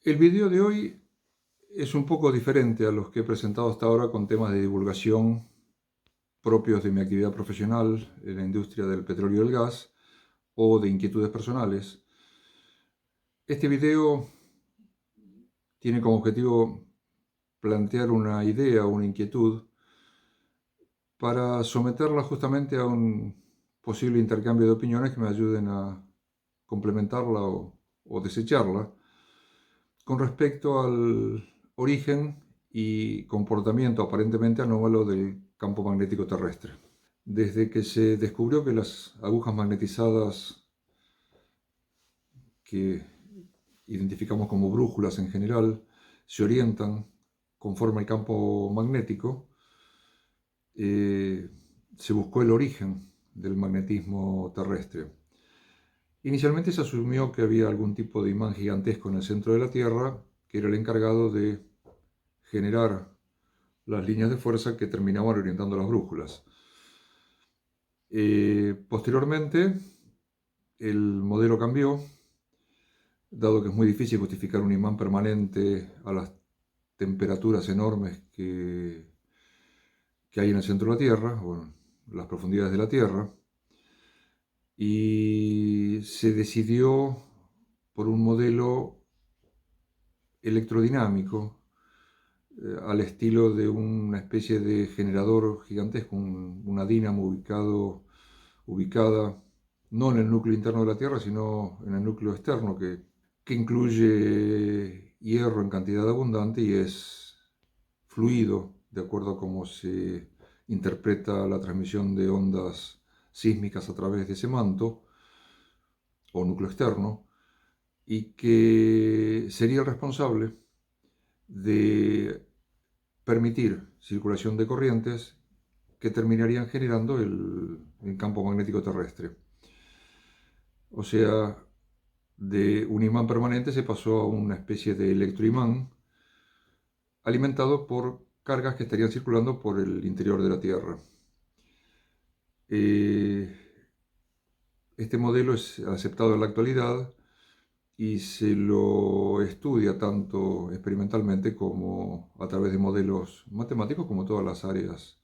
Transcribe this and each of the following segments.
El video de hoy es un poco diferente a los que he presentado hasta ahora con temas de divulgación propios de mi actividad profesional en la industria del petróleo y el gas o de inquietudes personales. Este video tiene como objetivo plantear una idea o una inquietud para someterla justamente a un posible intercambio de opiniones que me ayuden a complementarla o desecharla con respecto al origen y comportamiento aparentemente anómalo del campo magnético terrestre. Desde que se descubrió que las agujas magnetizadas, que identificamos como brújulas en general, se orientan conforme al campo magnético, se buscó el origen del magnetismo terrestre. Inicialmente se asumió que había algún tipo de imán gigantesco en el centro de la Tierra que era el encargado de generar las líneas de fuerza que terminaban orientando las brújulas. Posteriormente, el modelo cambió, dado que es muy difícil justificar un imán permanente a las temperaturas enormes que hay en el centro de la Tierra, o en las profundidades de la Tierra, y se decidió por un modelo electrodinámico, al estilo de una especie de generador gigantesco, una dínamo ubicada no en el núcleo interno de la Tierra, sino en el núcleo externo, que incluye hierro en cantidad abundante y es fluido, de acuerdo a cómo se interpreta la transmisión de ondas sísmicas a través de ese manto o núcleo externo, y que sería el responsable de permitir circulación de corrientes que terminarían generando el campo magnético terrestre. O sea, de un imán permanente se pasó a una especie de electroimán alimentado por cargas que estarían circulando por el interior de la Tierra. Este modelo es aceptado en la actualidad y se lo estudia tanto experimentalmente como a través de modelos matemáticos como todas las áreas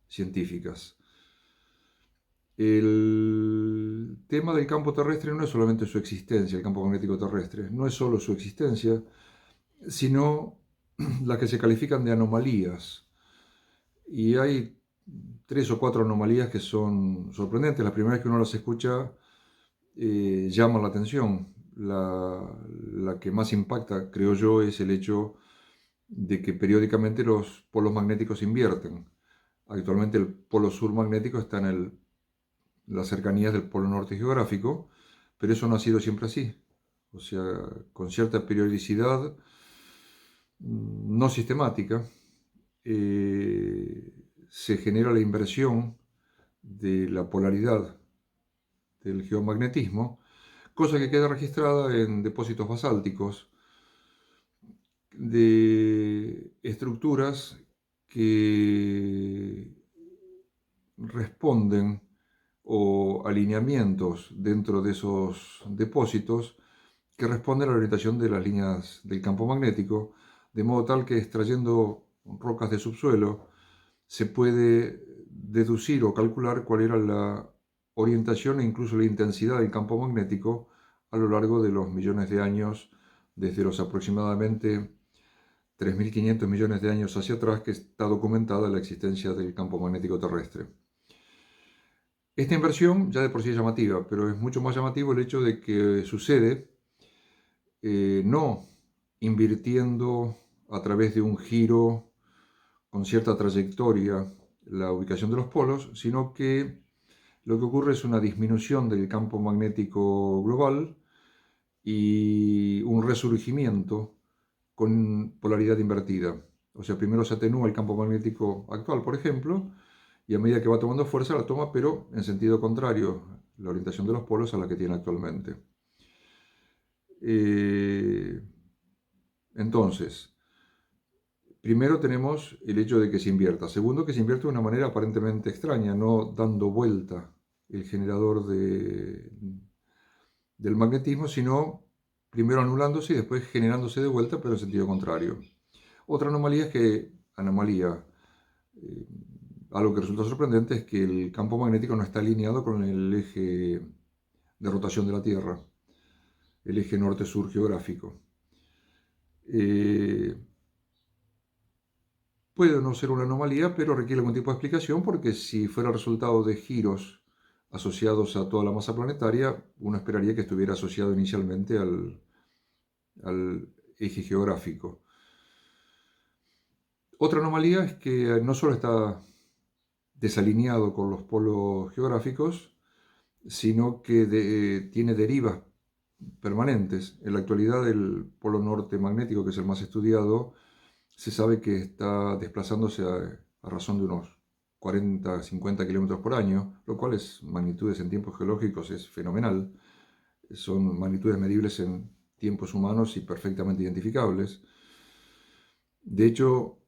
científicas. El tema del campo terrestre no es solamente su existencia, el campo magnético terrestre, no es solo su existencia, sino las que se califican de anomalías. Y hay tres o cuatro anomalías que son sorprendentes. La primera vez que uno las escucha llama la atención. La que más impacta, creo yo, es el hecho de que periódicamente los polos magnéticos invierten. Actualmente el polo sur magnético está en las cercanías del polo norte geográfico, pero eso no ha sido siempre así. O sea, con cierta periodicidad no sistemática, se genera la inversión de la polaridad del geomagnetismo, cosa que queda registrada en depósitos basálticos de estructuras que responden o alineamientos dentro de esos depósitos que responden a la orientación de las líneas del campo magnético, de modo tal que extrayendo rocas de subsuelo se puede deducir o calcular cuál era la orientación e incluso la intensidad del campo magnético a lo largo de los millones de años, desde los aproximadamente 3.500 millones de años hacia atrás, que está documentada la existencia del campo magnético terrestre. Esta inversión ya de por sí es llamativa, pero es mucho más llamativo el hecho de que sucede no invirtiendo a través de un giro con cierta trayectoria la ubicación de los polos, sino que lo que ocurre es una disminución del campo magnético global y un resurgimiento con polaridad invertida. O sea, primero se atenúa el campo magnético actual, por ejemplo, y a medida que va tomando fuerza la toma, pero en sentido contrario, la orientación de los polos a la que tiene actualmente. Entonces, primero tenemos el hecho de que se invierta. Segundo, que se invierte de una manera aparentemente extraña, no dando vuelta el generador del magnetismo, sino primero anulándose y después generándose de vuelta, pero en sentido contrario. Otra anomalía es que, eh, algo que resulta sorprendente es que el campo magnético no está alineado con el eje de rotación de la Tierra, el eje norte-sur geográfico. Eh, Puede no ser una anomalía, pero requiere algún tipo de explicación porque si fuera resultado de giros asociados a toda la masa planetaria, uno esperaría que estuviera asociado inicialmente al eje geográfico. Otra anomalía es que no solo está desalineado con los polos geográficos, sino que tiene derivas permanentes. En la actualidad el polo norte magnético, que es el más estudiado, se sabe que está desplazándose a razón de unos 40, 50 kilómetros por año, lo cual es magnitudes en tiempos geológicos, es fenomenal. Son magnitudes medibles en tiempos humanos y perfectamente identificables. De hecho,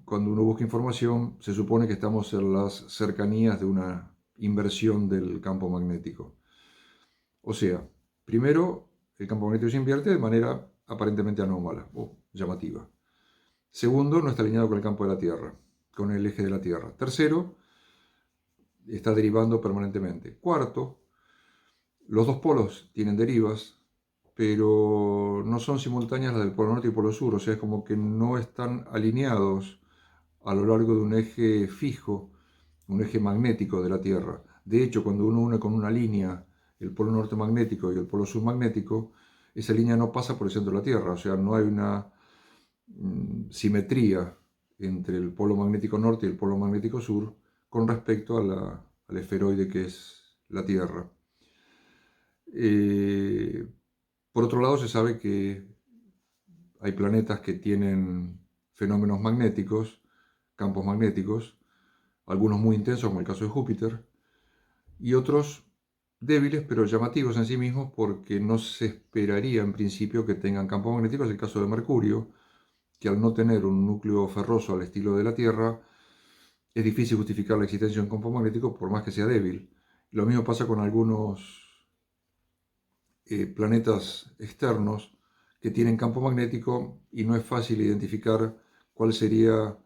cuando uno busca información, se supone que estamos en las cercanías de una inversión del campo magnético. O sea, primero, el campo magnético se invierte de manera aparentemente anómala o llamativa. Segundo, no está alineado con el campo de la Tierra, con el eje de la Tierra. Tercero, está derivando permanentemente. Cuarto, los dos polos tienen derivas, pero no son simultáneas las del polo norte y polo sur, o sea, es como que no están alineados a lo largo de un eje fijo, un eje magnético de la Tierra. De hecho, cuando uno une con una línea el polo norte magnético y el polo sur magnético, esa línea no pasa por el centro de la Tierra, o sea, no hay una simetría entre el polo magnético norte y el polo magnético sur con respecto al esferoide que es la Tierra. Por otro lado, se sabe que hay planetas que tienen fenómenos magnéticos, campos magnéticos, algunos muy intensos, como el caso de Júpiter, y otros débiles pero llamativos en sí mismos porque no se esperaría en principio que tengan campos magnéticos. Es el caso de Mercurio, que al no tener un núcleo ferroso al estilo de la Tierra, es difícil justificar la existencia de un campo magnético por más que sea débil. Lo mismo pasa con algunos planetas externos que tienen campo magnético y no es fácil identificar cuál sería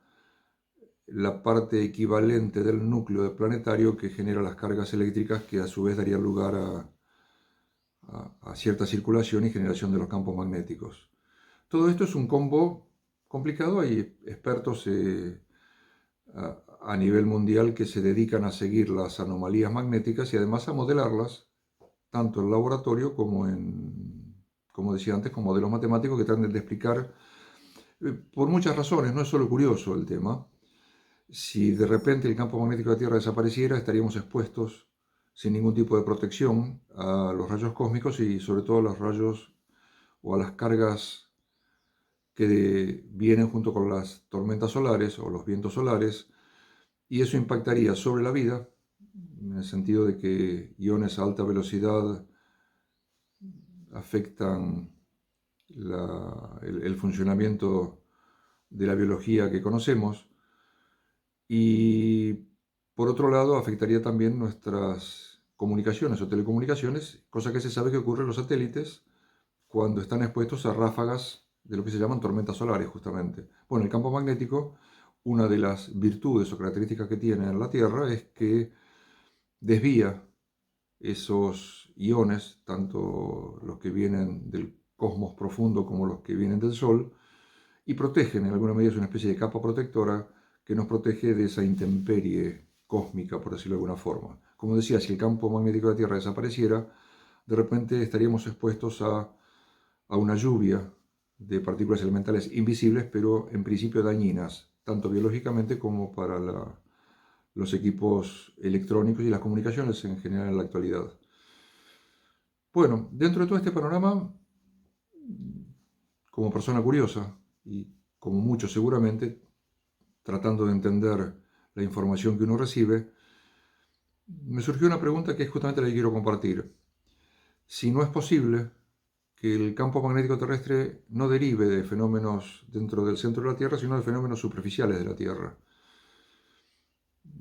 la parte equivalente del núcleo planetario que genera las cargas eléctricas que a su vez daría lugar a cierta circulación y generación de los campos magnéticos. Todo esto es un combo complicado. Hay expertos a nivel mundial que se dedican a seguir las anomalías magnéticas y además a modelarlas, tanto en laboratorio como decía antes, con modelos matemáticos que tratan de explicar, por muchas razones, no es solo curioso el tema. Si de repente el campo magnético de la Tierra desapareciera, estaríamos expuestos sin ningún tipo de protección a los rayos cósmicos y sobre todo a los rayos o a las cargas que vienen junto con las tormentas solares o los vientos solares, y eso impactaría sobre la vida, en el sentido de que iones a alta velocidad afectan el funcionamiento de la biología que conocemos, y por otro lado afectaría también nuestras comunicaciones o telecomunicaciones, cosa que se sabe que ocurre en los satélites cuando están expuestos a ráfagas de lo que se llaman tormentas solares, justamente. Bueno, el campo magnético, una de las virtudes o características que tiene en la Tierra es que desvía esos iones, tanto los que vienen del cosmos profundo como los que vienen del Sol, y protegen, en alguna medida es una especie de capa protectora que nos protege de esa intemperie cósmica, por decirlo de alguna forma. Como decía, si el campo magnético de la Tierra desapareciera, de repente estaríamos expuestos a una lluvia de partículas elementales invisibles, pero en principio dañinas, tanto biológicamente como para los equipos electrónicos y las comunicaciones en general en la actualidad. Bueno, dentro de todo este panorama, como persona curiosa, y como muchos seguramente, tratando de entender la información que uno recibe, me surgió una pregunta que es justamente la que quiero compartir. Si no es posible que el campo magnético terrestre no derive de fenómenos dentro del centro de la Tierra, sino de fenómenos superficiales de la Tierra.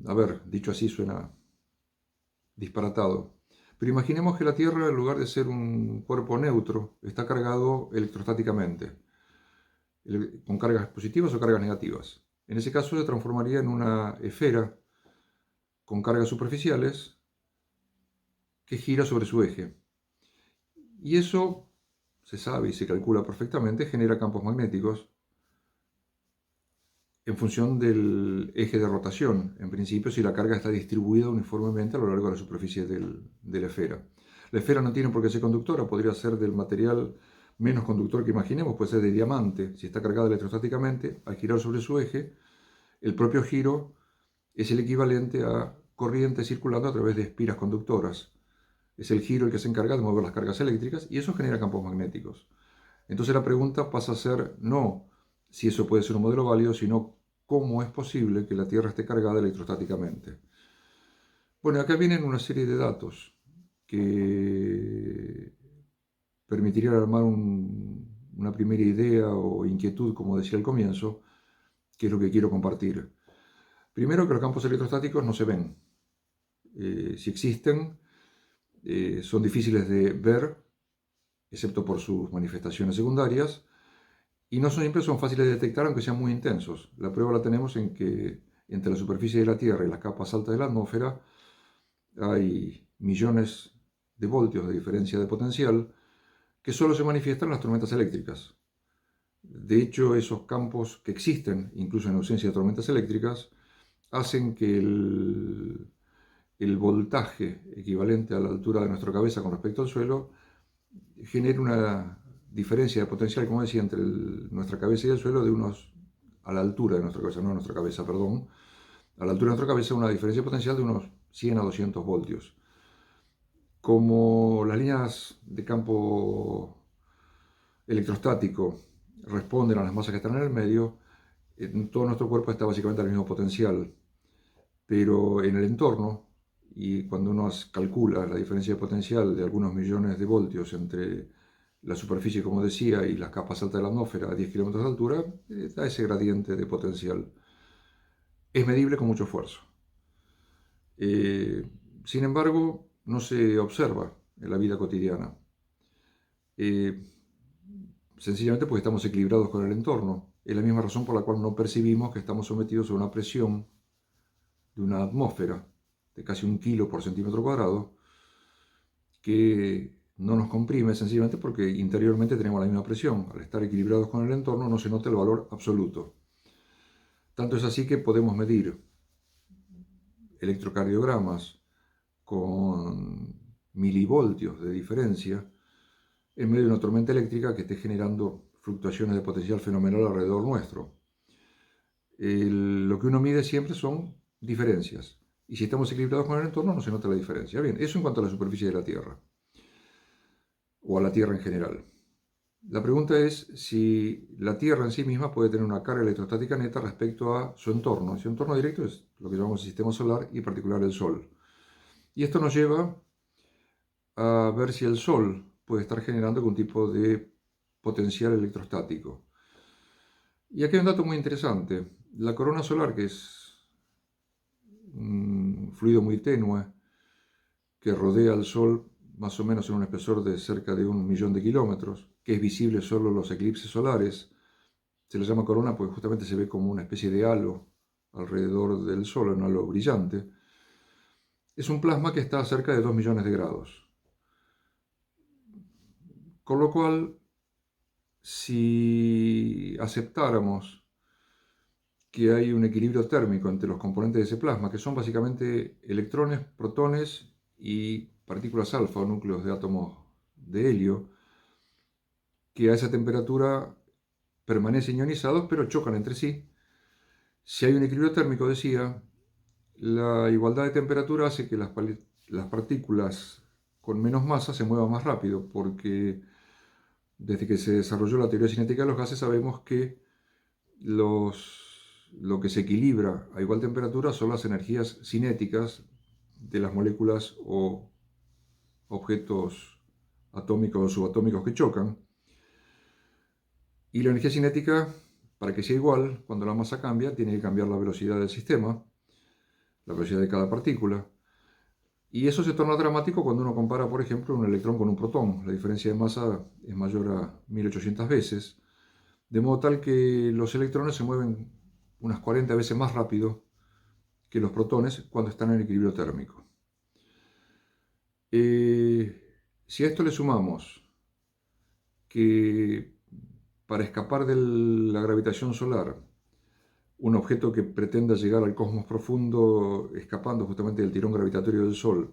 A ver, dicho así suena disparatado, Pero imaginemos que la Tierra, en lugar de ser un cuerpo neutro, está cargado electrostáticamente, con cargas positivas o cargas negativas. En ese caso se transformaría en una esfera con cargas superficiales que gira sobre su eje. Y eso se sabe y se calcula perfectamente, genera campos magnéticos en función del eje de rotación, en principio, si la carga está distribuida uniformemente a lo largo de la superficie de la esfera. La esfera no tiene por qué ser conductora, podría ser del material menos conductor que imaginemos, puede ser de diamante. Si está cargada electrostáticamente, al girar sobre su eje, el propio giro es el equivalente a corriente circulando a través de espiras conductoras. Es el giro el que se encarga de mover las cargas eléctricas y eso genera campos magnéticos. Entonces la pregunta pasa a ser no si eso puede ser un modelo válido, sino cómo es posible que la Tierra esté cargada electrostáticamente. Bueno, acá vienen una serie de datos que permitirían armar una primera idea o inquietud, como decía al comienzo, que es lo que quiero compartir. Primero, que los campos electrostáticos no se ven. Si existen, son difíciles de ver, excepto por sus manifestaciones secundarias, y no siempre son fáciles de detectar, aunque sean muy intensos. La prueba la tenemos en que entre la superficie de la Tierra y las capas altas de la atmósfera hay millones de voltios de diferencia de potencial que solo se manifiestan en las tormentas eléctricas. De hecho, esos campos que existen, incluso en ausencia de tormentas eléctricas, hacen que el voltaje equivalente a la altura de nuestra cabeza con respecto al suelo genere una diferencia de potencial, como decía, entre nuestra cabeza y el suelo a la altura de nuestra cabeza, no a nuestra cabeza, perdón, a la altura de nuestra cabeza una diferencia potencial de unos 100 a 200 voltios. Como las líneas de campo electrostático responden a las masas que están en el medio, en todo nuestro cuerpo está básicamente al mismo potencial, pero en el entorno, y cuando uno calcula la diferencia de potencial de algunos millones de voltios entre la superficie, como decía, y las capas altas de la atmósfera a 10 kilómetros de altura, da ese gradiente de potencial. Es medible con mucho esfuerzo. Sin embargo, no se observa en la vida cotidiana. Eh, Sencillamente porque estamos equilibrados con el entorno. Es la misma razón por la cual no percibimos que estamos sometidos a una presión de una atmósfera de casi 1 kilo por centímetro cuadrado, que no nos comprime sencillamente porque interiormente tenemos la misma presión. Al estar equilibrados con el entorno no se nota el valor absoluto. Tanto es así que podemos medir electrocardiogramas con milivoltios de diferencia en medio de una tormenta eléctrica que esté generando fluctuaciones de potencial fenomenal alrededor nuestro. Lo que uno mide siempre son diferencias. Y si estamos equilibrados con el entorno no se nota la diferencia. Bien, eso en cuanto a la superficie de la Tierra, o a la Tierra en general. La pregunta es si la Tierra en sí misma puede tener una carga electrostática neta respecto a su entorno. Su entorno directo es lo que llamamos el sistema solar y en particular el Sol. Y esto nos lleva a ver si el Sol puede estar generando algún tipo de potencial electrostático. Y aquí hay un dato muy interesante. La corona solar, que es un fluido muy tenue que rodea al Sol más o menos en un espesor de cerca de 1 millón de kilómetros, que es visible solo en los eclipses solares, se le llama corona porque justamente se ve como una especie de halo alrededor del Sol, un halo brillante. Es un plasma que está a cerca de 2 millones de grados. Con lo cual, si aceptáramos que hay un equilibrio térmico entre los componentes de ese plasma, que son básicamente electrones, protones y partículas alfa o núcleos de átomos de helio, que a esa temperatura permanecen ionizados pero chocan entre sí. Si hay un equilibrio térmico, decía, la igualdad de temperatura hace que las partículas con menos masa se muevan más rápido, porque desde que se desarrolló la teoría cinética de los gases sabemos que lo que se equilibra a igual temperatura son las energías cinéticas de las moléculas o objetos atómicos o subatómicos que chocan. Y la energía cinética, para que sea igual, cuando la masa cambia, tiene que cambiar la velocidad del sistema, la velocidad de cada partícula. Y eso se torna dramático cuando uno compara, por ejemplo, un electrón con un protón. La diferencia de masa es mayor a 1800 veces, de modo tal que los electrones se mueven unas 40 veces más rápido que los protones cuando están en equilibrio térmico. Si a esto le sumamos que para escapar de la gravitación solar, un objeto que pretenda llegar al cosmos profundo escapando justamente del tirón gravitatorio del Sol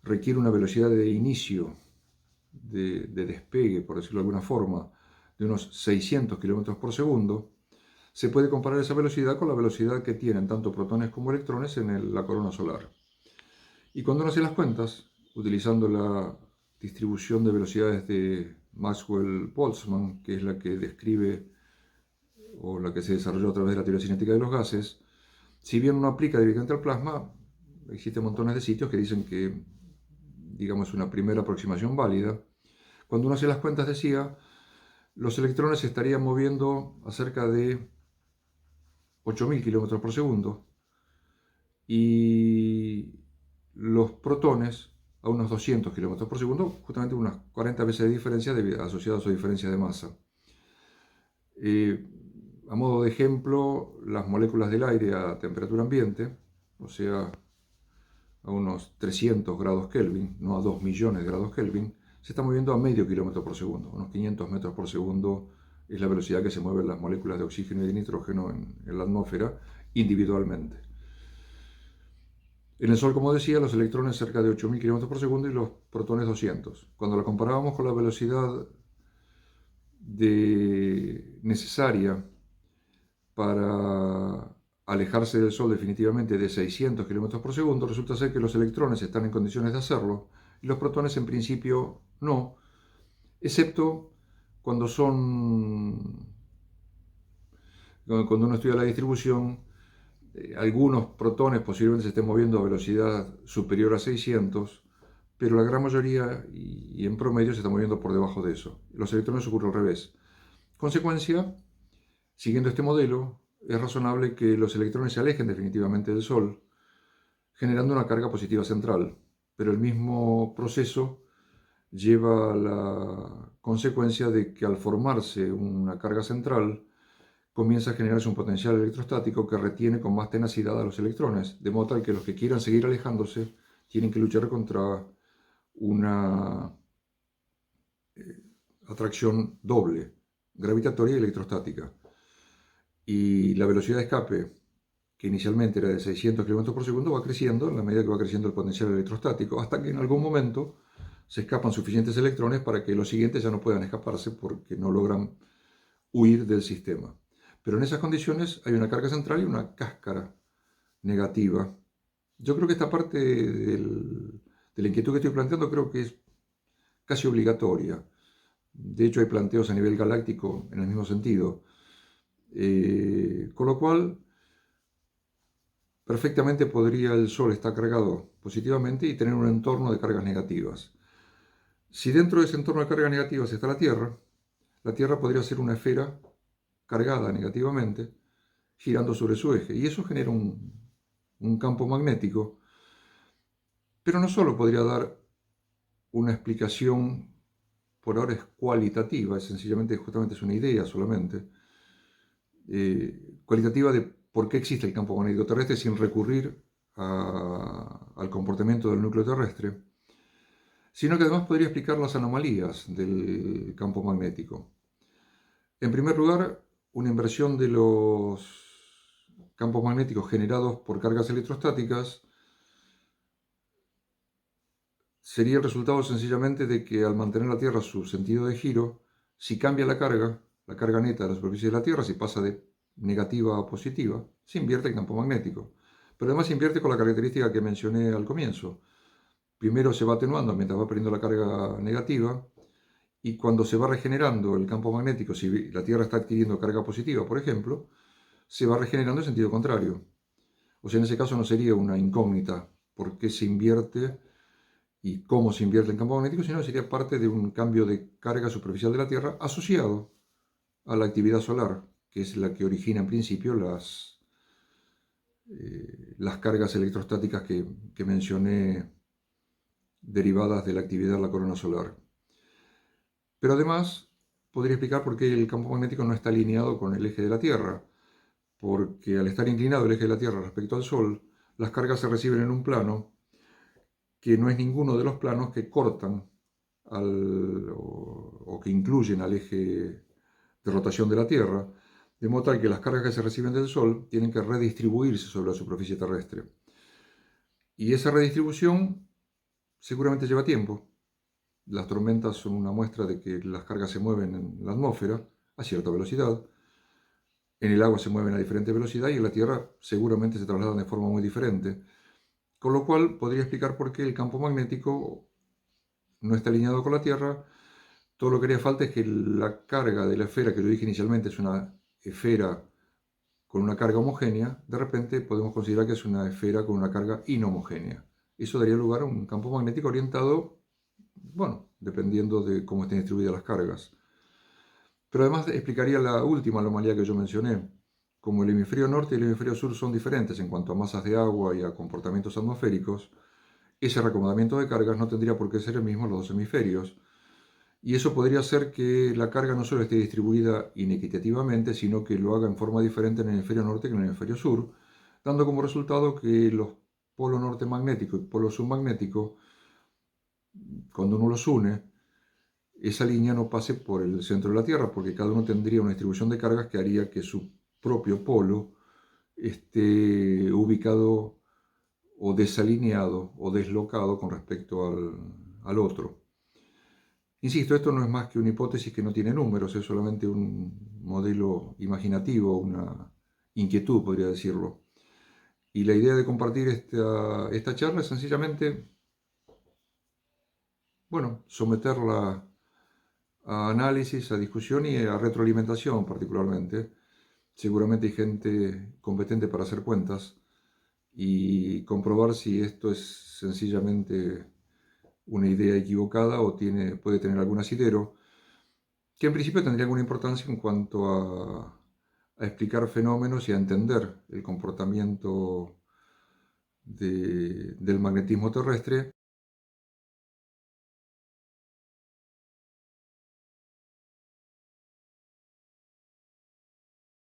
requiere una velocidad de inicio, de despegue, por decirlo de alguna forma, de unos 600 kilómetros por segundo, se puede comparar esa velocidad con la velocidad que tienen tanto protones como electrones en la corona solar. Y cuando uno hace las cuentas, utilizando la distribución de velocidades de Maxwell-Boltzmann, que es la que describe o la que se desarrolló a través de la teoría cinética de los gases, si bien no aplica directamente al plasma, existen montones de sitios que dicen que, digamos, es una primera aproximación válida. Cuando uno hace las cuentas, decía, los electrones se estarían moviendo a cerca de 8000 kilómetros por segundo y los protones a unos 200 kilómetros por segundo, justamente unas 40 veces de diferencia asociada a su diferencia de masa. A modo de ejemplo, las moléculas del aire a temperatura ambiente, o sea, a unos 300 grados Kelvin, no a 2 millones de grados Kelvin, se está moviendo a medio kilómetro por segundo, unos 500 metros por segundo es la velocidad que se mueven las moléculas de oxígeno y de nitrógeno en la atmósfera individualmente. En el Sol, como decía, los electrones cerca de 8000 km por segundo y los protones 200. Cuando la comparábamos con la velocidad necesaria para alejarse del Sol definitivamente de 600 km por segundo, resulta ser que los electrones están en condiciones de hacerlo y los protones en principio no, excepto cuando cuando uno estudia la distribución, algunos protones posiblemente se estén moviendo a velocidad superior a 600, pero la gran mayoría y en promedio se está moviendo por debajo de eso. Los electrones ocurre al revés. Consecuencia, siguiendo este modelo, es razonable que los electrones se alejen definitivamente del Sol, generando una carga positiva central, pero el mismo proceso lleva a la consecuencia de que al formarse una carga central, comienza a generarse un potencial electrostático que retiene con más tenacidad a los electrones, de modo tal que los que quieran seguir alejándose tienen que luchar contra una atracción doble, gravitatoria y electrostática. Y la velocidad de escape, que inicialmente era de 600 km por segundo, va creciendo en la medida que va creciendo el potencial electrostático, hasta que en algún momento se escapan suficientes electrones para que los siguientes ya no puedan escaparse porque no logran huir del sistema. Pero en esas condiciones hay una carga central y una cáscara negativa. Yo creo que esta parte de la inquietud que estoy planteando creo que es casi obligatoria. De hecho, hay planteos a nivel galáctico en el mismo sentido. Con lo cual, perfectamente podría el Sol estar cargado positivamente y tener un entorno de cargas negativas. Si dentro de ese entorno de cargas negativas está la Tierra podría ser una esfera cargada negativamente, girando sobre su eje. Y eso genera un campo magnético. Pero no solo podría dar una explicación, por ahora es cualitativa, es sencillamente, justamente es una idea solamente, cualitativa de por qué existe el campo magnético terrestre sin recurrir al comportamiento del núcleo terrestre, sino que además podría explicar las anomalías del campo magnético. En primer lugar, una inversión de los campos magnéticos generados por cargas electrostáticas sería el resultado sencillamente de que al mantener la Tierra su sentido de giro, si cambia la carga neta de la superficie de la Tierra, si pasa de negativa a positiva, se invierte el campo magnético. Pero además se invierte con la característica que mencioné al comienzo. Primero se va atenuando mientras va perdiendo la carga negativa, y cuando se va regenerando el campo magnético, si la Tierra está adquiriendo carga positiva, por ejemplo, se va regenerando en sentido contrario. O sea, en ese caso no sería una incógnita por qué se invierte y cómo se invierte el campo magnético, sino sería parte de un cambio de carga superficial de la Tierra asociado a la actividad solar, que es la que origina en principio las cargas electrostáticas que mencioné derivadas de la actividad de la corona solar. Pero además podría explicar por qué el campo magnético no está alineado con el eje de la Tierra, porque al estar inclinado el eje de la Tierra respecto al Sol, las cargas se reciben en un plano que no es ninguno de los planos que cortan o que incluyen al eje de rotación de la Tierra, de modo tal que las cargas que se reciben del Sol tienen que redistribuirse sobre la superficie terrestre. Y esa redistribución seguramente lleva tiempo. Las tormentas son una muestra de que las cargas se mueven en la atmósfera a cierta velocidad, en el agua se mueven a diferente velocidad y en la Tierra seguramente se trasladan de forma muy diferente. Con lo cual podría explicar por qué el campo magnético no está alineado con la Tierra. Todo lo que haría falta es que la carga de la esfera, que yo dije inicialmente es una esfera con una carga homogénea, de repente podemos considerar que es una esfera con una carga inhomogénea. Eso daría lugar a un campo magnético orientado, bueno, dependiendo de cómo estén distribuidas las cargas. Pero además explicaría la última anomalía que yo mencioné. Como el hemisferio norte y el hemisferio sur son diferentes en cuanto a masas de agua y a comportamientos atmosféricos, ese reacomodamiento de cargas no tendría por qué ser el mismo en los dos hemisferios. Y eso podría hacer que la carga no solo esté distribuida inequitativamente, sino que lo haga en forma diferente en el hemisferio norte que en el hemisferio sur, dando como resultado que los polos norte magnético y polo sur magnético, cuando uno los une, esa línea no pase por el centro de la Tierra, porque cada uno tendría una distribución de cargas que haría que su propio polo esté ubicado o desalineado o deslocado con respecto al otro. Insisto, esto no es más que una hipótesis que no tiene números, es solamente un modelo imaginativo, una inquietud, podría decirlo. Y la idea de compartir esta charla es sencillamente, bueno, someterla a análisis, a discusión y a retroalimentación particularmente. Seguramente hay gente competente para hacer cuentas y comprobar si esto es sencillamente una idea equivocada o puede tener algún asidero, que en principio tendría alguna importancia en cuanto a explicar fenómenos y a entender el comportamiento del magnetismo terrestre.